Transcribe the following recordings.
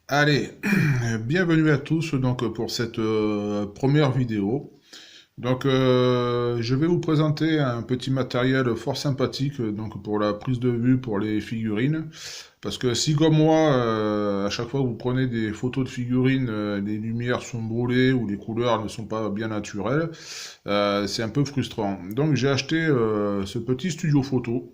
Allez, bienvenue à tous donc pour cette première vidéo. Je vais vous présenter un petit matériel fort sympathique donc pour la prise de vue pour les figurines. Parce que si comme moi, à chaque fois que vous prenez des photos de figurines, les lumières sont brûlées ou les couleurs ne sont pas bien naturelles, c'est un peu frustrant. Donc j'ai acheté ce petit studio photo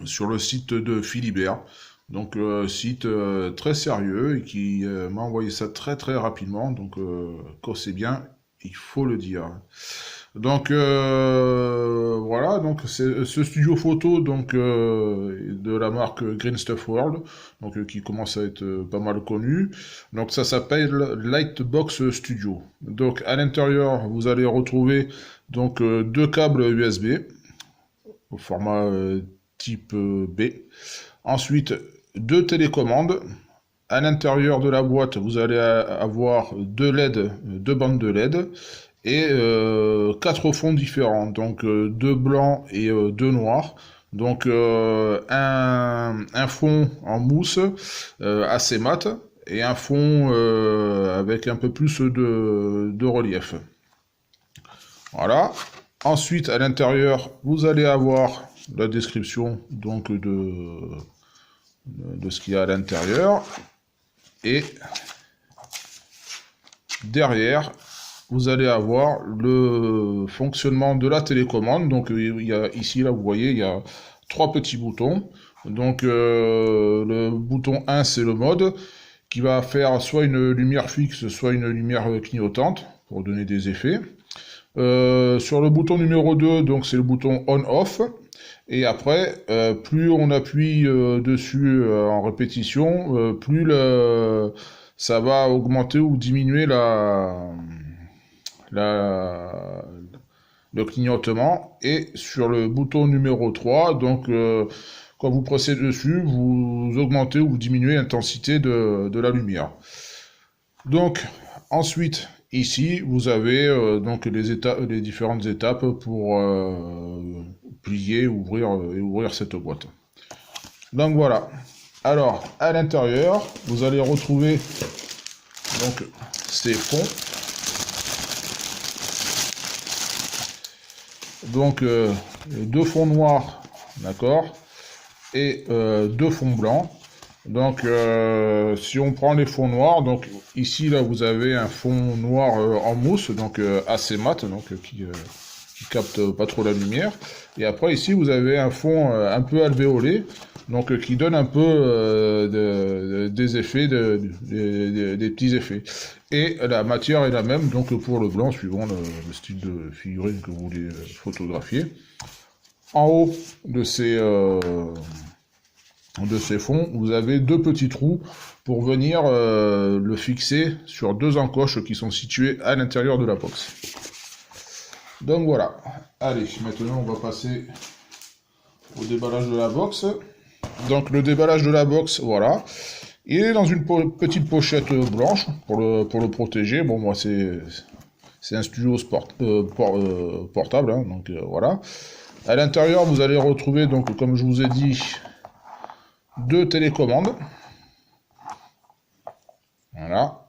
sur le site de Philibert. Donc site très sérieux et qui m'a envoyé ça très très rapidement. Donc quand c'est bien, il faut le dire. Donc voilà, donc c'est ce studio photo donc de la marque Green Stuff World, donc qui commence à être pas mal connu. Donc ça s'appelle Lightbox Studio. Donc à l'intérieur, vous allez retrouver donc deux câbles USB au format type B. Ensuite, deux télécommandes. À l'intérieur de la boîte, vous allez avoir deux LED, deux bandes de LED et quatre fonds différents. Donc deux blancs et deux noirs. Donc un fond en mousse assez mat et un fond avec un peu plus de relief. Voilà. Ensuite, à l'intérieur, vous allez avoir la description donc de ce qu'il y a à l'intérieur. Et derrière, vous allez avoir le fonctionnement de la télécommande. Donc il y a ici, là, vous voyez, il y a trois petits boutons. Donc le bouton 1, c'est le mode, qui va faire soit une lumière fixe, soit une lumière clignotante, pour donner des effets. Sur le bouton numéro 2, donc c'est le bouton on-off. Et après, plus on appuie dessus en répétition, ça va augmenter ou diminuer la, le clignotement. Et sur le bouton numéro 3, donc quand vous pressez dessus, vous augmentez ou vous diminuez l'intensité de la lumière. Donc ensuite, ici, vous avez donc les différentes étapes pour plier, ouvrir et ouvrir cette boîte. Donc voilà. Alors, à l'intérieur, vous allez retrouver donc ces fonds. Donc deux fonds noirs, d'accord, et deux fonds blancs. Donc si on prend les fonds noirs, donc ici là vous avez un fond noir en mousse, donc assez mat, donc qui capte pas trop la lumière. Et après ici vous avez un fond un peu alvéolé, donc qui donne un peu des effets, des petits effets. Et la matière est la même, donc pour le blanc, suivant le style de figurine que vous voulez photographier. En haut de ces fonds, vous avez deux petits trous pour venir le fixer sur deux encoches qui sont situées à l'intérieur de la box. Donc voilà. Allez, maintenant on va passer au déballage de la box. Donc le déballage de la box, voilà. Il est dans une petite pochette blanche pour le protéger. Bon, moi c'est un studio portable, hein, donc voilà. À l'intérieur, vous allez retrouver, donc comme je vous ai dit, deux télécommandes. Voilà.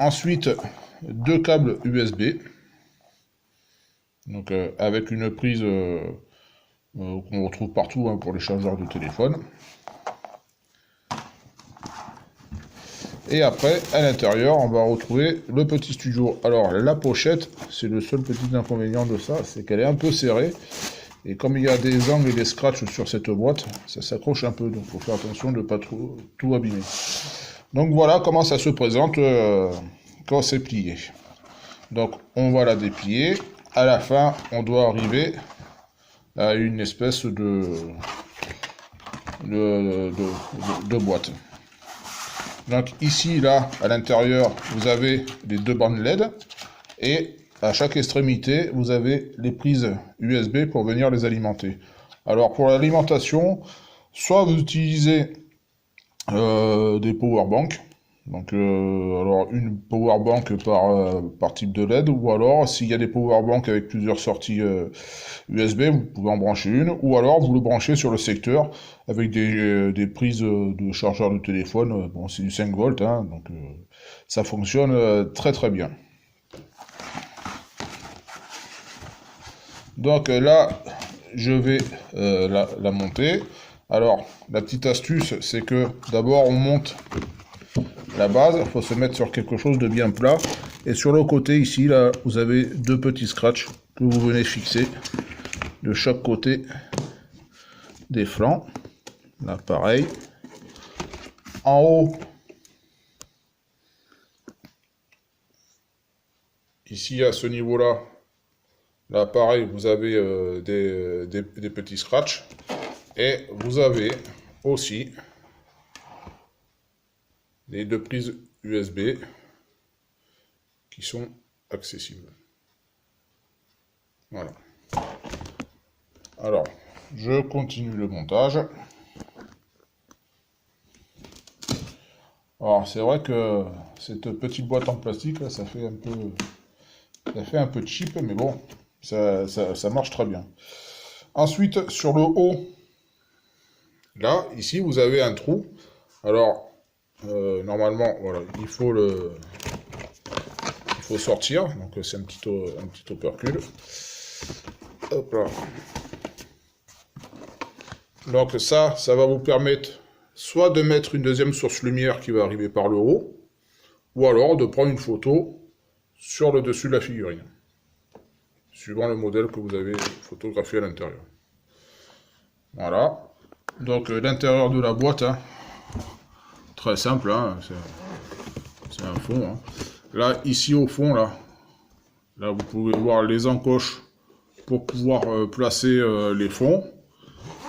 Ensuite, deux câbles USB. Donc avec une prise qu'on retrouve partout hein, pour les chargeurs de téléphone. Et après, à l'intérieur, on va retrouver le petit studio. Alors, la pochette, c'est le seul petit inconvénient de ça, c'est qu'elle est un peu serrée. Et comme il y a des angles et des scratchs sur cette boîte, ça s'accroche un peu. Donc, il faut faire attention de ne pas trop tout abîmer. Donc, voilà comment ça se présente quand c'est plié. Donc, on va la déplier. À la fin, on doit arriver à une espèce de boîte. Donc ici, là, à l'intérieur, vous avez les deux bandes LED et à chaque extrémité, vous avez les prises USB pour venir les alimenter. Alors pour l'alimentation, soit vous utilisez des powerbanks, Donc, alors une power bank par type de LED, ou alors s'il y a des power banks avec plusieurs sorties USB, vous pouvez en brancher une, ou alors vous le branchez sur le secteur avec des prises de chargeur de téléphone. Bon, c'est du 5 volts, hein, donc ça fonctionne très très bien. Donc là, je vais la monter. Alors, la petite astuce, c'est que d'abord on monte la base, il faut se mettre sur quelque chose de bien plat. Et sur le côté ici, là, vous avez deux petits scratchs que vous venez fixer de chaque côté des flancs. Là, pareil. En haut, ici à ce niveau-là, là pareil, vous avez des petits scratchs. Et vous avez aussi les deux prises USB qui sont accessibles. Voilà. Alors, je continue le montage. Alors, c'est vrai que cette petite boîte en plastique, là, ça fait un peu cheap, mais bon, ça marche très bien. Ensuite, sur le haut, là, ici, vous avez un trou. Alors, normalement, voilà, il faut sortir. Donc, c'est un petit opercule. Hop là. Donc, ça va vous permettre soit de mettre une deuxième source lumière qui va arriver par le haut, ou alors de prendre une photo sur le dessus de la figurine, suivant le modèle que vous avez photographié à l'intérieur. Voilà. Donc, l'intérieur de la boîte, hein, très simple, hein, c'est un fond. Hein. Là, ici au fond, là, vous pouvez voir les encoches pour pouvoir placer les fonds.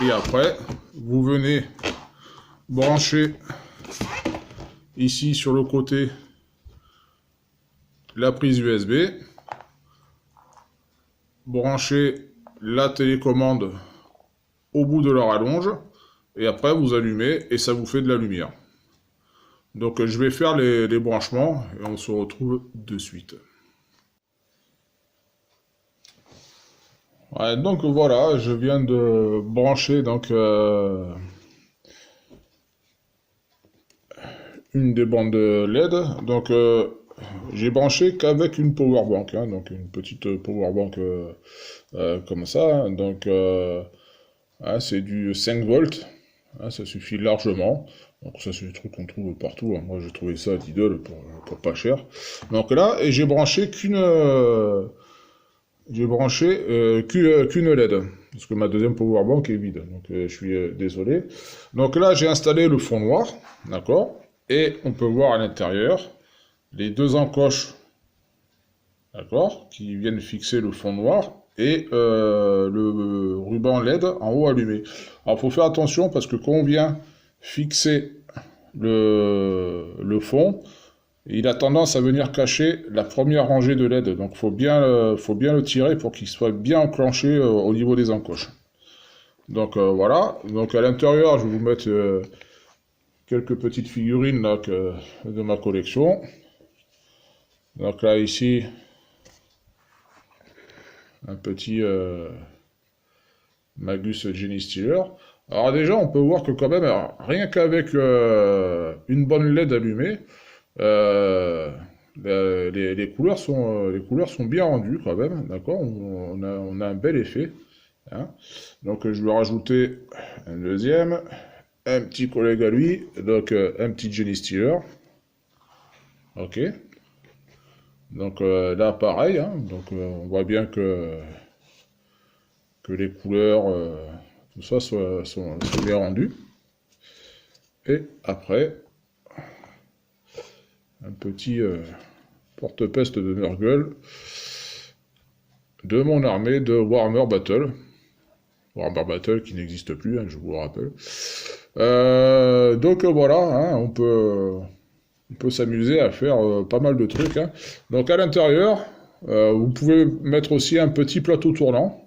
Et après, vous venez brancher ici sur le côté la prise USB, brancher la télécommande au bout de la rallonge, et après vous allumez et ça vous fait de la lumière. Donc je vais faire les branchements et on se retrouve de suite. Ouais, donc voilà, je viens de brancher donc une des bandes LED. Donc j'ai branché qu'avec une power bank, hein, donc une petite power bank comme ça. Hein. Donc hein, c'est du 5 volts, hein, ça suffit largement. Donc ça c'est des trucs qu'on trouve partout. Hein. Moi j'ai trouvé ça à Lidl pour pas cher. Donc là, et j'ai branché qu'une qu'une LED, parce que ma deuxième powerbank est vide, donc je suis désolé. Donc là, j'ai installé le fond noir, d'accord, et on peut voir à l'intérieur les deux encoches, d'accord, qui viennent fixer le fond noir, et le ruban LED en haut allumé. Alors, il faut faire attention, parce que quand on vient fixer le fond, il a tendance à venir cacher la première rangée de LED, donc faut bien le tirer pour qu'il soit bien enclenché au niveau des encoches. Donc voilà, donc à l'intérieur je vais vous mettre quelques petites figurines là, de ma collection. Donc là ici, un petit Magus Genie Stealer. Alors déjà on peut voir que quand même, rien qu'avec une bonne LED allumée, les couleurs sont bien rendues quand même, d'accord, on a un bel effet. Hein. Donc je vais rajouter un deuxième, un petit collègue à lui, donc un petit Genie Stealer. Ok. Donc là pareil, hein, donc on voit bien que les couleurs, tout ça sont bien rendues. Et après, un petit porte-peste de Nurgle de mon armée de Warhammer Battle. Warhammer Battle qui n'existe plus, hein, je vous le rappelle. Donc voilà, hein, on peut s'amuser à faire pas mal de trucs. Hein. Donc à l'intérieur, vous pouvez mettre aussi un petit plateau tournant.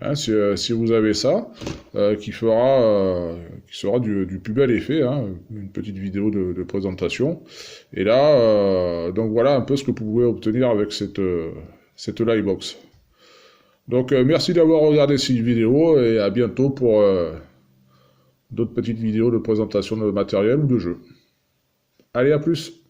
Hein, si vous avez ça, qui sera du plus bel effet, hein, une petite vidéo de présentation. Et là, donc voilà un peu ce que vous pouvez obtenir avec cette Livebox. Donc merci d'avoir regardé cette vidéo et à bientôt pour d'autres petites vidéos de présentation de matériel ou de jeu. Allez, à plus!